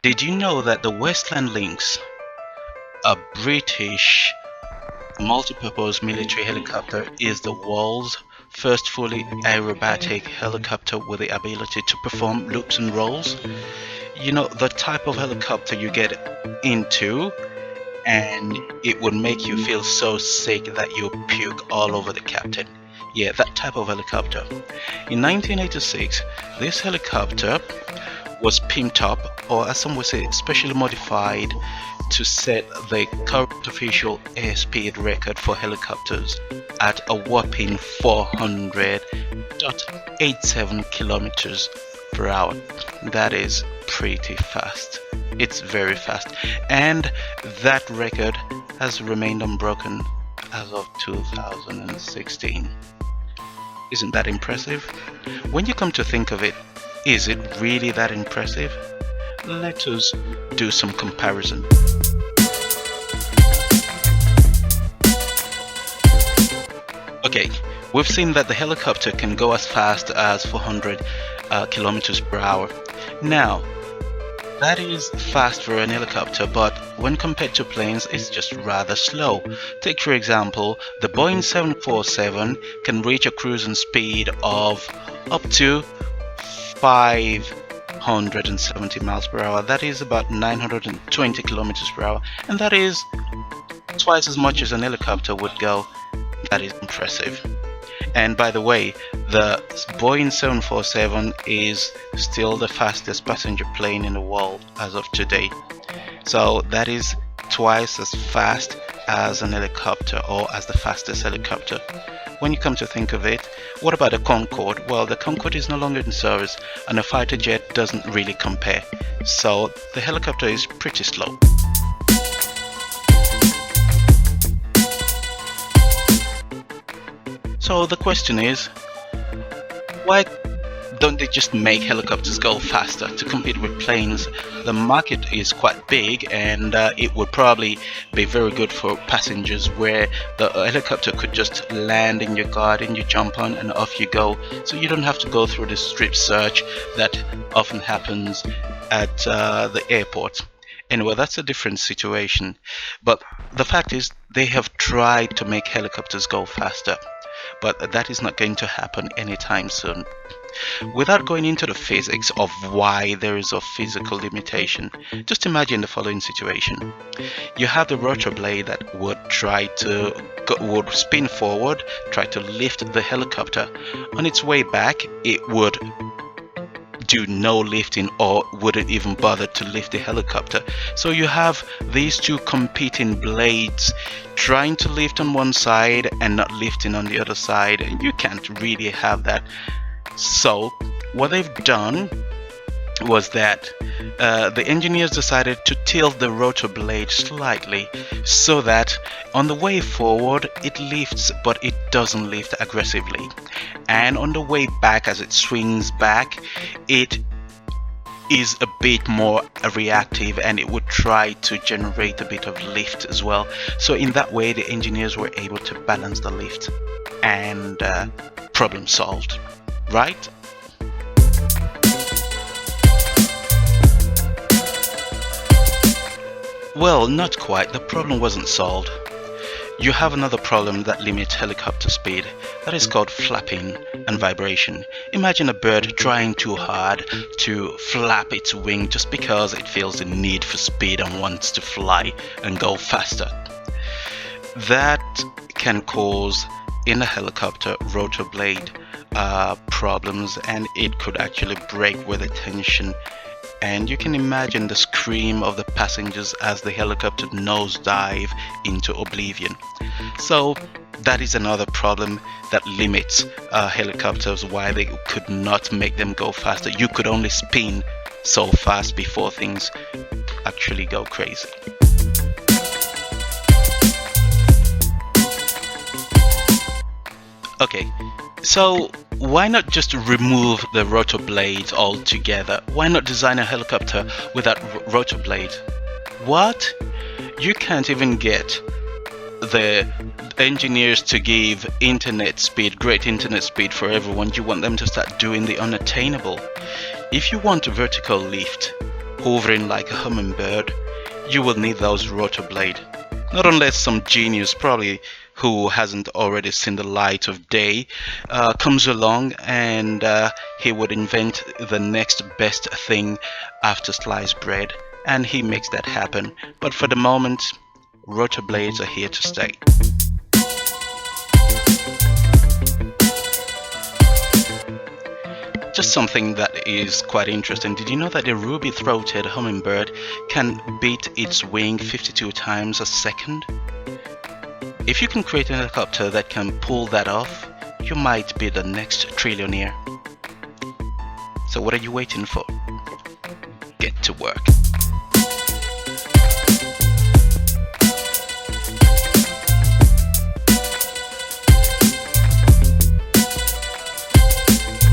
Did you know that the Westland Lynx, a British multi-purpose military helicopter, is the world's first fully aerobatic helicopter with the ability to perform loops and rolls? You know, the type of helicopter you get into and it would make you feel so sick that you puke all over the captain. Yeah, that type of helicopter. In 1986, this helicopter was pimped up, or as some would say, specially modified to set the current official airspeed record for helicopters at a whopping 400.87 kilometers per hour. That is pretty fast. It's very fast, and that record has remained unbroken as of 2016. Isn't that impressive? When you come to think of it, is it really that impressive? Let us do some comparison. Okay, we've seen that the helicopter can go as fast as 400 kilometers per hour. Now, that is fast for an helicopter, but when compared to planes, it's just rather slow. Take for example, the Boeing 747 can reach a cruising speed of up to 570 miles per hour. That is about 920 kilometers per hour, and that is twice as much as an helicopter would go. That is impressive. And by the way, the Boeing 747 is still the fastest passenger plane in the world as of today. So that is twice as fast as an helicopter, or as the fastest helicopter. When you come to think of it, what about the Concorde? Well, the Concorde is no longer in service, and a fighter jet doesn't really compare. So the helicopter is pretty slow. So the question is, why don't they just make helicopters go faster to compete with planes? The market is quite big, and it would probably be very good for passengers, where the helicopter could just land in your garden, you jump on and off you go, so you don't have to go through the strip search that often happens at the airport. Anyway, that's a different situation, but the fact is they have tried to make helicopters go faster, but that is not going to happen anytime soon. Without going into the physics of why there is a physical limitation, just imagine the following situation. You have the rotor blade that would would spin forward, try to lift the helicopter. On its way back, it would do no lifting, or wouldn't even bother to lift the helicopter. So you have these two competing blades trying to lift on one side and not lifting on the other side, and you can't really have that. So what they've done was that the engineers decided to tilt the rotor blade slightly, so that on the way forward it lifts, but it doesn't lift aggressively, and on the way back, as it swings back, it is a bit more reactive, and it would try to generate a bit of lift as well. So in that way, the engineers were able to balance the lift, and problem solved, right? Well, not quite. The problem wasn't solved. You have another problem that limits helicopter speed. That is called flapping and vibration. Imagine a bird trying too hard to flap its wing just because it feels the need for speed and wants to fly and go faster. That can cause, in a helicopter, rotor blade problems, and it could actually break with the tension. And you can imagine the scream of the passengers as the helicopter nosedive into oblivion. So that is another problem that limits helicopters, why they could not make them go faster. You could only spin so fast before things actually go crazy. Okay, so why not just remove the rotor blades altogether? Why not design a helicopter without rotor blades? What? You can't even get the engineers to give internet speed, great internet speed for everyone. You want them to start doing the unattainable. If you want vertical lift, hovering like a hummingbird, you will need those rotor blades. Not unless some genius, probably who hasn't already seen the light of day, comes along and he would invent the next best thing after sliced bread, and he makes that happen. But for the moment, rotor blades are here to stay. Just something that is quite interesting. Did you know that a ruby-throated hummingbird can beat its wing 52 times a second? If you can create a helicopter that can pull that off, you might be the next trillionaire. So what are you waiting for? Get to work.